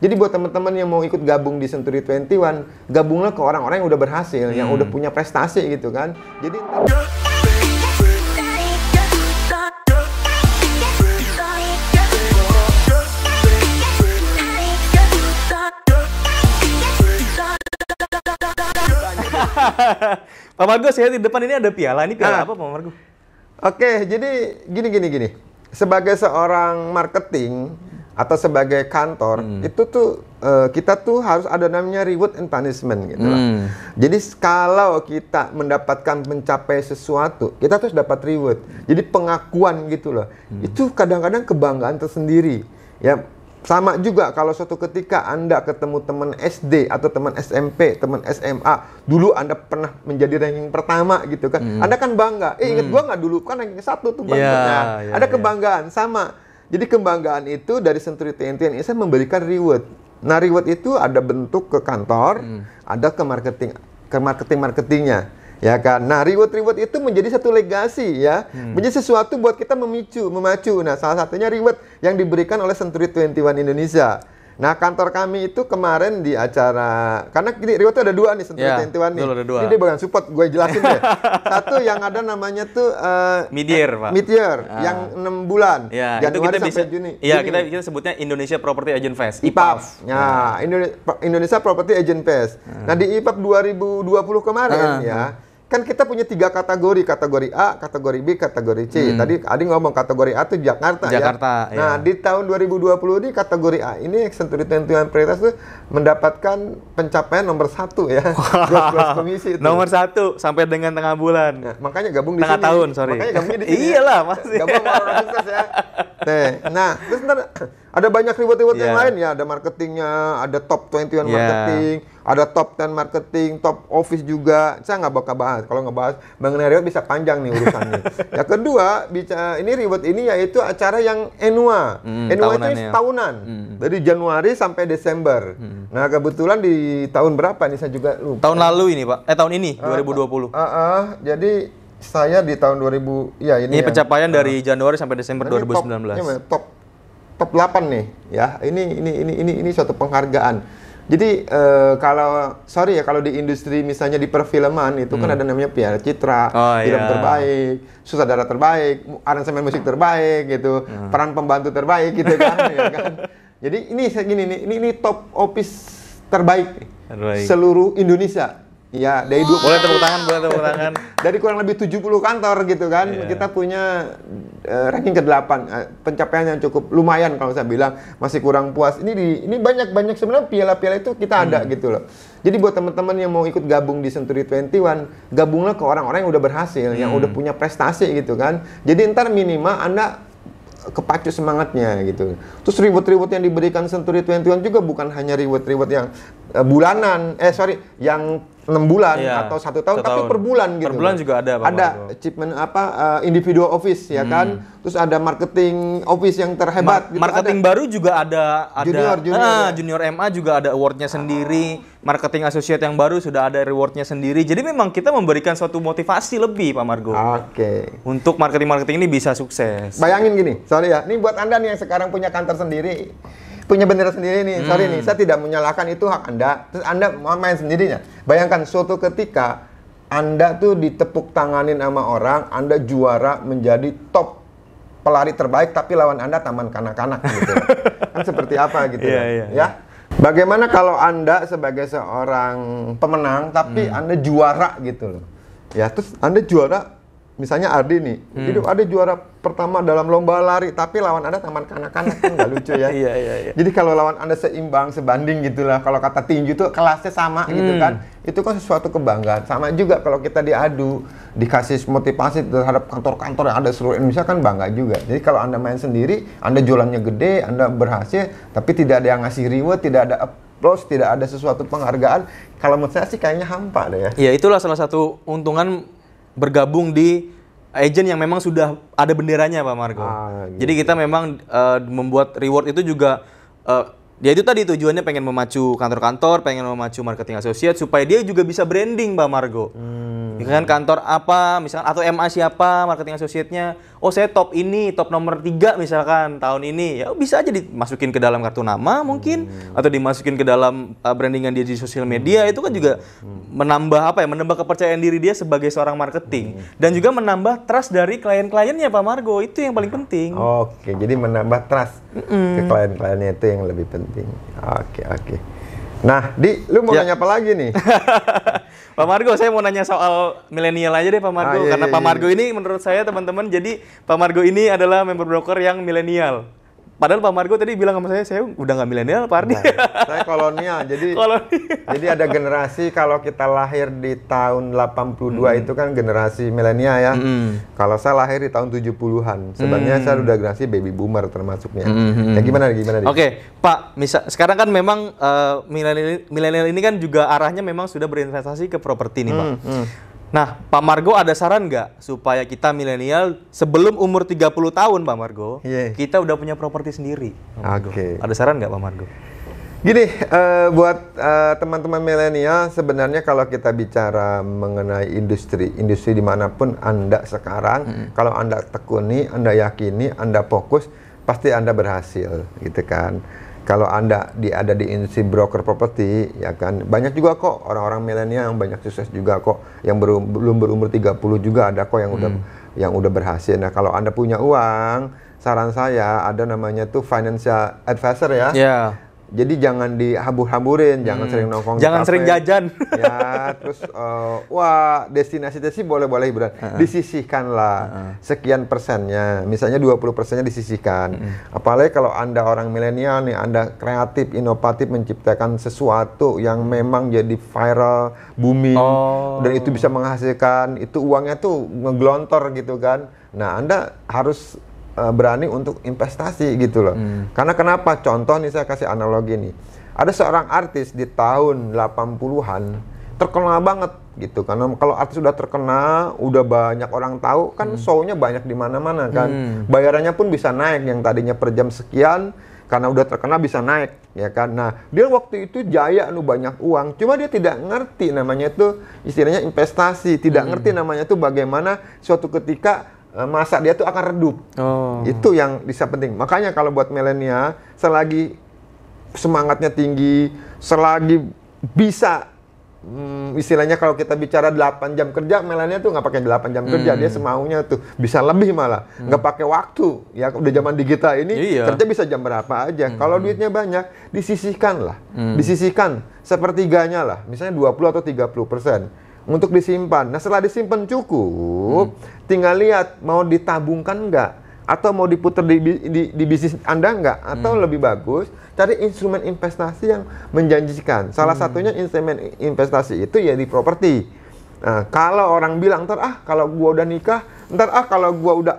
Jadi buat teman-teman yang mau ikut gabung di Century 21, gabunglah ke orang-orang yang udah berhasil, yang udah punya prestasi gitu kan. Jadi Pak Margo, saya di depan ini ada piala. Ini piala apa, Pak Margo? Oke, jadi gini. Sebagai seorang marketing atau sebagai kantor, itu tuh kita tuh harus ada namanya reward and punishment gitu lah. Jadi kalau kita mendapatkan mencapai sesuatu, kita terus dapat reward. Jadi pengakuan gitu loh. Itu kadang-kadang kebanggaan tersendiri. Ya, sama juga kalau suatu ketika Anda ketemu teman SD atau teman SMP, teman SMA, dulu Anda pernah menjadi ranking pertama gitu kan. Anda kan bangga. Ingat gua nggak dulu kan ranking 1 tuh bangga. Ada kebanggaan sama. Jadi kebanggaan itu dari Century 21 ini memberikan reward. Nah, reward itu ada bentuk ke kantor, ada ke marketingnya. Ya kan. Nah, reward itu menjadi satu legasi ya. Menjadi sesuatu buat kita memacu. Nah, salah satunya reward yang diberikan oleh Century 21 Indonesia. Nah, kantor kami itu kemarin di acara, karena gini, reward itu ada 2 nih, Century 21 nih. Ini dia bagian support, gue jelasin deh. Satu yang ada namanya tuh Mid-year, Pak. Mid-year, yang 6 bulan. Ya, Januari itu kita sampai bisa, Juni. Iya, kita sebutnya Indonesia Property Agent Fest, IPAF. Nah, Indonesia Property Agent Fest. Nah, di IPAF 2020 kemarin ya, kan kita punya 3 kategori A, kategori B, kategori C. Tadi Adi ngomong kategori A itu Jakarta ya. Nah, di tahun 2020 ini kategori A ini Century 21 Prioritas itu mendapatkan pencapaian nomor 1 ya. Growth komisi itu. Nomor 1 sampai dengan tengah bulan. Nah, makanya gabung di tengah sini. Tahun, sorry. Makanya gabung di sini. Iyalah, masih. Gabung orang sukses ya. Nah, terus ntar ada banyak reward yang lain ya, ada marketingnya, ada top 21 marketing, ada top 10 marketing, top office juga. Saya nggak bakal bahas. Kalau ngebahas mengenai reward bisa panjang nih urusannya. Yang kedua, ini reward ini yaitu acara yang annual. Annual itu tahunan. Dari Januari sampai Desember. Nah, kebetulan di tahun berapa nih saya juga lupa. Tahun lalu ini, Pak. Tahun ini 2020. Jadi saya di tahun 2000 ya ini pencapaian dari Januari sampai Desember 2019. Top 8 nih ya. Ini suatu penghargaan. Jadi kalau di industri misalnya di perfilman itu kan ada namanya Piala Citra, film terbaik, sutradara terbaik, aransemen musik terbaik gitu, peran pembantu terbaik gitu kan, ya kan. Jadi ini top office terbaik seluruh Indonesia. Ya, dari boleh tepuk tangan. Dari kurang lebih 70 kantor gitu kan. Kita punya ranking ke-8. Pencapaian yang cukup lumayan kalau saya bilang, masih kurang puas. Ini banyak sebenarnya piala-piala itu kita ada gitu loh. Jadi buat teman-teman yang mau ikut gabung di Century 21, gabunglah ke orang-orang yang udah berhasil, yang udah punya prestasi gitu kan. Jadi ntar minimal Anda kepacu semangatnya gitu. Terus reward yang diberikan Century 21 juga bukan hanya reward yang bulanan, yang 6 bulan atau 1 tahun, tapi per bulan gitu. Per bulan juga ada, Pak. Ada achievement individual office ya kan. Terus ada marketing office yang terhebat gitu. Marketing baru juga ada junior MA juga ada awardnya sendiri. Marketing associate yang baru sudah ada rewardnya sendiri. Jadi memang kita memberikan suatu motivasi lebih, Pak Margo. Oke. Untuk marketing ini bisa sukses. Bayangin gini, sorry ya. Ini buat Anda nih yang sekarang punya kantor sendiri, punya bendera sendiri nih. Sorry nih, saya tidak menyalahkan, itu hak Anda. Terus Anda mau main sendirinya. Bayangkan suatu ketika Anda tuh ditepuk tanganin sama orang, Anda juara menjadi top pelari terbaik, tapi lawan Anda taman kanak-kanak gitu. Kan seperti apa gitu ya. Bagaimana kalau Anda sebagai seorang pemenang, tapi Anda juara gitu loh. Ya, terus Anda juara, misalnya Ardi nih, hidup Ardi juara pertama dalam lomba lari, tapi lawan Anda taman kanak-kanak, kan nggak lucu ya. Jadi kalau lawan Anda seimbang, sebanding gitulah, kalau kata tinju itu kelasnya sama gitu kan, itu kan sesuatu kebanggaan. Sama juga kalau kita diadu, dikasih motivasi terhadap kantor-kantor yang ada seluruh Indonesia, kan bangga juga. Jadi kalau Anda main sendiri, Anda jualannya gede, Anda berhasil, tapi tidak ada yang ngasih reward, tidak ada applause, tidak ada sesuatu penghargaan, kalau menurut saya sih kayaknya hampa deh ya. Iya, itulah salah satu untungan bergabung di agent yang memang sudah ada benderanya, Pak Margo. Gitu. Jadi kita memang membuat reward itu juga ya itu tadi tujuannya pengen memacu kantor-kantor, pengen memacu marketing associate supaya dia juga bisa branding, Pak Margo. Kan kantor apa, misalkan atau MA siapa, marketing associate-nya. Oh, saya top ini, top nomor 3 misalkan tahun ini. Ya bisa aja dimasukin ke dalam kartu nama mungkin atau dimasukin ke dalam brandingan dia di sosial media. Itu kan juga menambah menambah kepercayaan diri dia sebagai seorang marketing dan juga menambah trust dari klien-kliennya Pak Margo. Itu yang paling penting. Oke, jadi menambah trust ke klien-kliennya itu yang lebih penting. Oke. Nah, lu mau nanya apa lagi nih? Pak Margo, saya mau nanya soal milenial aja deh Pak Margo. Karena Pak Margo ini menurut saya teman-teman, jadi Pak Margo ini adalah member broker yang milenial. Padahal Pak Margo tadi bilang sama saya udah nggak milenial Pak Ardi. Saya kolonial, jadi ada generasi kalau kita lahir di tahun 82 itu kan generasi milenial ya. Kalau saya lahir di tahun 70-an, sebenarnya saya udah generasi baby boomer termasuknya. Ya gimana? Oke, Pak, sekarang kan memang milenial ini kan juga arahnya memang sudah berinvestasi ke properti nih Pak. Nah, Pak Margo ada saran nggak supaya kita milenial sebelum umur 30 tahun Pak Margo, kita udah punya properti sendiri? Oke. Ada saran nggak Pak Margo? Gini, buat teman-teman milenial, sebenarnya kalau kita bicara mengenai industri dimanapun Anda sekarang, kalau Anda tekuni, Anda yakini, Anda fokus, pasti Anda berhasil, gitu kan. Kalau Anda ada di industri broker properti, ya kan, banyak juga kok orang-orang milenial yang banyak sukses juga kok, yang belum berumur 30 juga ada kok yang udah berhasil. Nah, kalau Anda punya uang, saran saya ada namanya tuh financial advisor ya. Jadi jangan dihambur-hamburin, jangan sering nongkrong di jangan kafe. Sering jajan. Ya, terus destinasi boleh-boleh hiburan. Disisihkanlah sekian persennya. Misalnya 20%-nya disisihkan. Apalagi kalau Anda orang milenial nih, Anda kreatif, inovatif menciptakan sesuatu yang memang jadi viral, booming dan itu bisa menghasilkan, itu uangnya tuh ngeglontor gitu kan. Nah, Anda harus berani untuk investasi gitu loh. Karena kenapa? Contoh nih, saya kasih analogi nih. Ada seorang artis di tahun 80-an terkenal banget gitu. Karena kalau artis sudah terkenal, udah banyak orang tahu kan, show-nya banyak di mana-mana kan. Bayarannya pun bisa naik, yang tadinya per jam sekian karena udah terkenal bisa naik, ya kan. Nah, dia waktu itu jaya, banyak uang. Cuma dia tidak ngerti namanya itu istilahnya investasi, tidak ngerti namanya itu bagaimana suatu ketika masa dia tuh akan redup. Itu yang bisa penting. Makanya kalau buat milenial, selagi semangatnya tinggi, selagi bisa istilahnya kalau kita bicara 8 jam kerja, milenial tuh nggak pakai 8 jam kerja, dia semaunya tuh bisa lebih malah, nggak pakai waktu. Ya udah zaman digital ini kerja bisa jam berapa aja. Kalau duitnya banyak, disisihkan lah, disisihkan sepertiganya lah, misalnya 20 atau 30%. Untuk disimpan. Nah, setelah disimpan cukup, tinggal lihat mau ditabungkan nggak, atau mau diputar di bisnis Anda nggak, atau lebih bagus cari instrumen investasi yang menjanjikan. Salah satunya instrumen investasi itu ya di properti. Nah, kalau orang bilang kalau gua udah nikah, kalau gua udah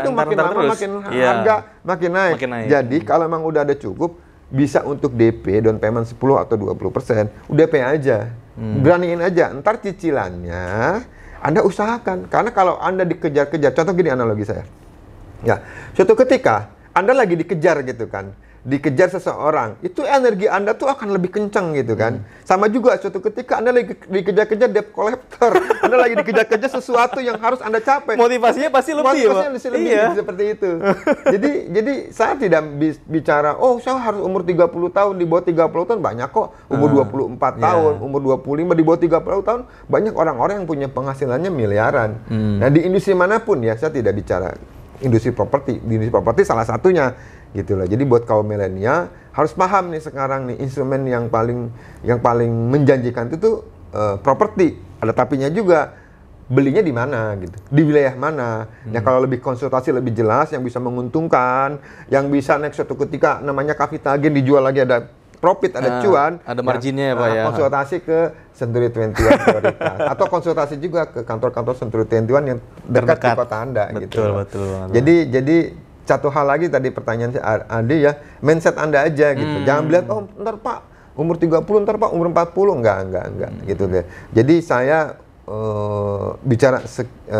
tuh makin lama makin harga makin naik. Jadi kalau memang udah ada cukup, bisa untuk DP down payment 10 atau 20%, udah pay aja. Beraniin aja, ntar cicilannya Anda usahakan. Karena kalau Anda dikejar-kejar, contoh gini analogi saya. Ya, suatu ketika Anda lagi dikejar gitu kan, dikejar seseorang, itu energi Anda tuh akan lebih kencang gitu kan. Sama juga suatu ketika Anda lagi dikejar-kejar debt collector, Anda lagi dikejar-kejar sesuatu yang harus Anda capai. Motivasinya pasti lebih, lebih seperti itu. Jadi saya tidak bicara, saya harus umur 30 tahun, di bawah 30 tahun banyak kok. Umur 24 tahun, umur 25, di bawah 30 tahun banyak orang-orang yang punya penghasilannya miliaran. Nah, di industri manapun ya, saya tidak bicara industri properti. Di industri properti salah satunya gitu loh. Jadi buat kaum milenial harus paham nih sekarang nih, instrumen yang paling menjanjikan itu tuh properti. Ada tapinya juga, belinya di mana gitu, di wilayah mana. Ya kalau lebih konsultasi lebih jelas, yang bisa menguntungkan, yang bisa next suatu ketika namanya capital gain, dijual lagi ada profit, ada cuan, ada marginnya ya Pak ya. Konsultasi ke Century 21 prioritas, atau konsultasi juga ke kantor-kantor Century 21 yang dekat di kota Anda. Betul. Jadi satu hal lagi tadi pertanyaan si Adi ya, mindset Anda aja gitu. Jangan lihat ntar Pak umur 30, ntar Pak umur 40, enggak gitu deh. Jadi saya bicara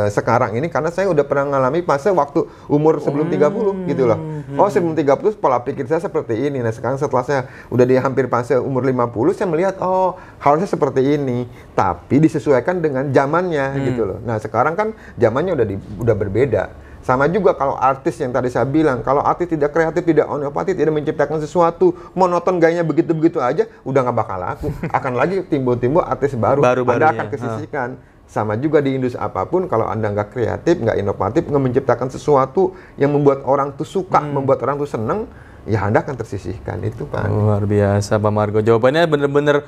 sekarang ini karena saya udah pernah ngalami fase waktu umur sebelum 30 gitu loh. Oh, sebelum 30 pola pikir saya seperti ini. Nah, sekarang setelah saya udah di hampir fase umur 50, saya melihat oh, harusnya seperti ini, tapi disesuaikan dengan zamannya gitu loh. Nah, sekarang kan zamannya udah berbeda. Sama juga kalau artis yang tadi saya bilang, kalau artis tidak kreatif, tidak inovatif, tidak menciptakan sesuatu, monoton gayanya begitu-begitu aja, udah nggak bakal laku. Akan lagi timbul-timbul artis baru Anda akan kesisihkan. Sama juga di industri apapun, kalau Anda nggak kreatif, nggak inovatif, nggak menciptakan sesuatu yang membuat orang tuh suka, membuat orang tuh seneng, ya Anda akan tersisihkan. Itu Pak. Luar biasa Pak Margo. Jawabannya bener-bener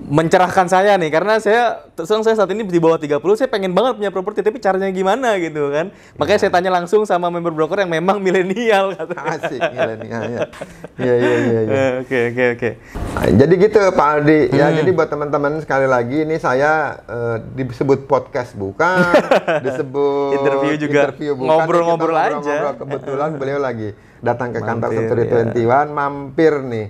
mencerahkan saya nih, karena saya saat ini di bawah 30, saya pengen banget punya properti, tapi caranya gimana gitu kan. Makanya saya tanya langsung sama member broker yang memang milenial. Asik, milenial ya. Iya. Oke. Jadi gitu Pak Aldi, ya jadi buat teman-teman sekali lagi ini saya disebut podcast bukan, disebut interview bukan. Ngobrol aja. Kebetulan beliau lagi datang ke kantor Century 21, mampir nih.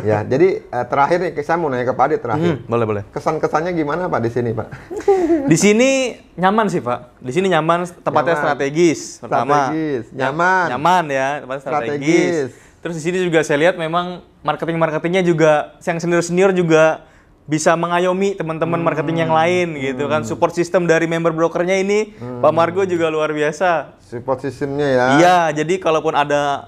Ya, jadi terakhir nih saya mau nanya ke Pak Aldi terakhir. Boleh. Kesan-kesannya gimana Pak di sini Pak? Di sini nyaman sih Pak. Di sini nyaman, tempatnya strategis. Pertama, nyaman ya, tempatnya strategis. Terus di sini juga saya lihat memang marketingnya juga yang senior juga bisa mengayomi teman-teman marketing yang lain gitu kan. Support system dari member brokernya ini Pak Margo juga luar biasa. Support systemnya ya. Iya, jadi kalaupun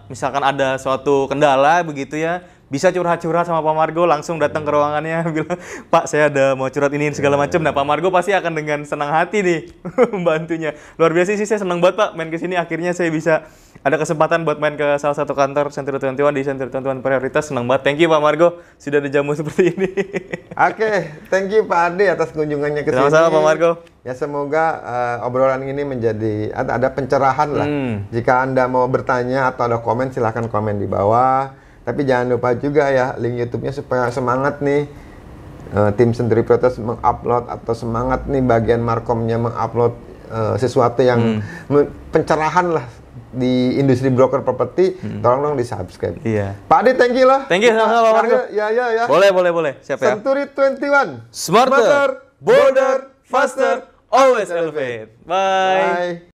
misalkan ada suatu kendala begitu ya, bisa curhat-curhat sama Pak Margo, langsung datang ke ruangannya bilang, Pak saya ada mau curhat ini segala macam. Nah Pak Margo pasti akan dengan senang hati nih membantunya. Luar biasa sih, saya senang banget Pak main ke sini. Akhirnya saya bisa ada kesempatan buat main ke salah satu kantor Century 21 di Century 21 Prioritas. Senang banget. Thank you Pak Margo sudah ada jamu seperti ini. Oke, thank you Pak Aldi atas kunjungannya ke sini. Sama-sama Pak Margo. Ya semoga obrolan ini menjadi ada pencerahan lah. Jika Anda mau bertanya atau ada komen, silahkan komen di bawah. Tapi jangan lupa juga ya link YouTube-nya supaya semangat nih tim Century Prioritas mengupload, atau semangat nih bagian markomnya mengupload sesuatu yang pencerahan lah di industri broker properti. Tolong dong di subscribe. Iya. Pak Adi, thank you loh. Thank you sama Pak Margo. Ya. Boleh. Siap ya. Century 21. Smarter, bolder, faster, always elevate. Bye.